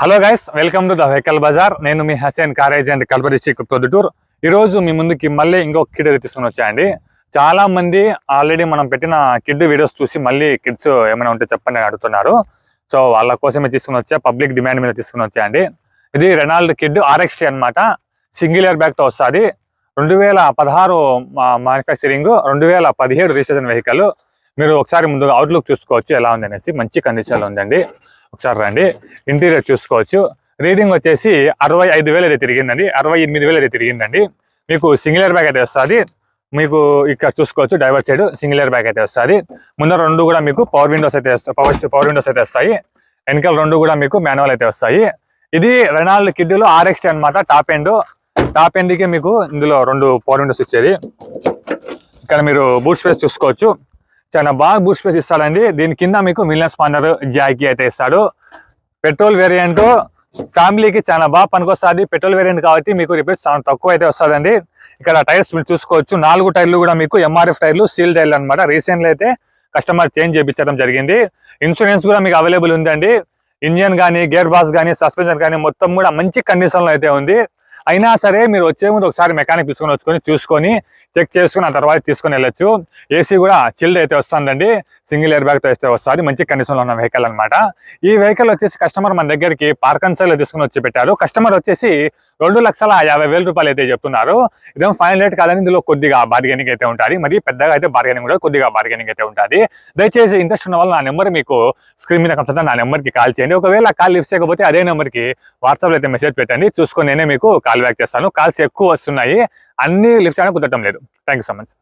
Hello guys, welcome to the vehicle bazaar. నేను మీ Hasan car agent కల్ప డిస్ట్రిక్ట్ ప్రొద్దుటూర్. ఈ రోజు మీ ముందుకి మళ్ళీ ఇంకొక కిడ్ తీసుకుని వచ్చాయండి. చాలా మంది ఆల్రెడీ మనం పెట్టిన కిడ్ వీడియోస్ చూసి మళ్ళీ కిడ్స్ ఏమైనా ఉంటే చెప్పండి అడుగుతున్నారు. సో వాళ్ళ కోసమే తీసుకుని వచ్చా, పబ్లిక్ డిమాండ్ మీద తీసుకుని వచ్చాయండి. ఇది రెనాల్డ్ కిడ్ RXT అనమాట. సింగిల్ ఇయర్ బ్యాగ్ తో వస్తుంది. 2016 మ్యానుఫ్యాక్చరింగ్, 2017 రిజిస్ట్రేషన్ వెహికల్. మీరు ఒకసారి ముందుగా అవుట్లుక్ చూసుకోవచ్చు ఎలా ఉంది అనేసి. మంచి కండిషన్లో ఉందండి. ఒకసారి రండి. ఇంటీరియర్ చూసుకోవచ్చు. రీడింగ్ వచ్చేసి 65,000 అయితే తిరిగిందండి, 68,000 అయితే తిరిగిందండి. మీకు సింగిల్ ఇయర్ బ్యాగ్ అయితే వస్తుంది. మీకు ఇక్కడ చూసుకోవచ్చు driver side single year bag అయితే వస్తుంది. ముందర రెండు కూడా మీకు పవర్ విండోస్ అయితే పవర్ విండోస్ అయితే వస్తాయి. వెనకాల రెండు కూడా మీకు మాన్యువల్ అయితే వస్తాయి. ఇది రెనాల్డ్ కిడ్లో RXT అనమాట. టాప్ ఎండ్కి మీకు ఇందులో రెండు పవర్ విండోస్ ఇచ్చేది. ఇక్కడ మీరు బూట్ స్పేస్ చూసుకోవచ్చు. చాలా బాగా బూట్ స్పేస్ ఇస్తాడండి. దీని కింద మీకు మిలియన్ స్పానర్ జాకీ అయితే ఇస్తాడు. పెట్రోల్ వేరియంట్ ఫ్యామిలీకి చాలా బాగా పనికొస్తుంది. పెట్రోల్ వేరియంట్ కాబట్టి మీకు రిపేర్ చాలా తక్కువ అయితే వస్తుందండి. ఇక్కడ టైర్స్ మీరు చూసుకోవచ్చు. 4 టైర్లు కూడా మీకు MRF టైర్లు, సీల్ టైర్లు అనమాట. రీసెంట్లీ అయితే కస్టమర్ చేంజ్ చేయించడం జరిగింది. ఇన్సూరెన్స్ కూడా మీకు అవైలబుల్ ఉందండి. ఇంజన్ కానీ, గేర్ బాక్స్ కానీ, సస్పెన్షన్ కానీ మొత్తం కూడా మంచి కండిషన్లో అయితే ఉంది. అయినా సరే మీరు వచ్చే ముందు ఒకసారి మెకానిక్ తీసుకొని చూసుకొని చెక్ చేసుకుని ఆ తర్వాత తీసుకొని వెళ్ళొచ్చు. ఏసీ కూడా చిల్డ్ అయితే వస్తుందండి. సింగిల్ ఇయర్ బ్యాగ్ తో అయితే వస్తుంది. మంచి కండిషన్లో ఉన్న వెహికల్ అనమాట. ఈ వెహికల్ వచ్చేసి కస్టమర్ మన దగ్గరికి పార్కన్సైలో తీసుకుని వచ్చి పెట్టారు. కస్టమర్ వచ్చేసి 2,50,000 రూపాయలు అయితే చెప్తున్నారు. ఇదేమో ఫైనల్ రేట్ కాదని ఇందులో కొద్దిగా బార్గెనింగ్ అయితే ఉంటుంది. మరి పెద్దగా అయితే బార్గెనింగ్ కూడా కొద్దిగా బార్గెనింగ్ అయితే ఉంటుంది. దయచేసి ఇంట్రెస్ట్ ఉన్న వాళ్ళు నా నెంబర్ మీకు స్క్రీన్ మీద కనిపిస్తుంది. నా నెంబర్కి కాల్ చేయండి. ఒకవేళ కాల్ లిఫ్ట్ చేయకపోతే అదే నెంబర్కి వాట్సాప్లో అయితే మెసేజ్ పెట్టండి. చూసుకొని నేనే మీకు కాల్ బ్యాక్ చేస్తాను. కాల్స్ ఎక్కువ వస్తున్నాయి, అన్ని లిఫ్ట్ చేయడానికి కుదరటం లేదు. Thank you so much.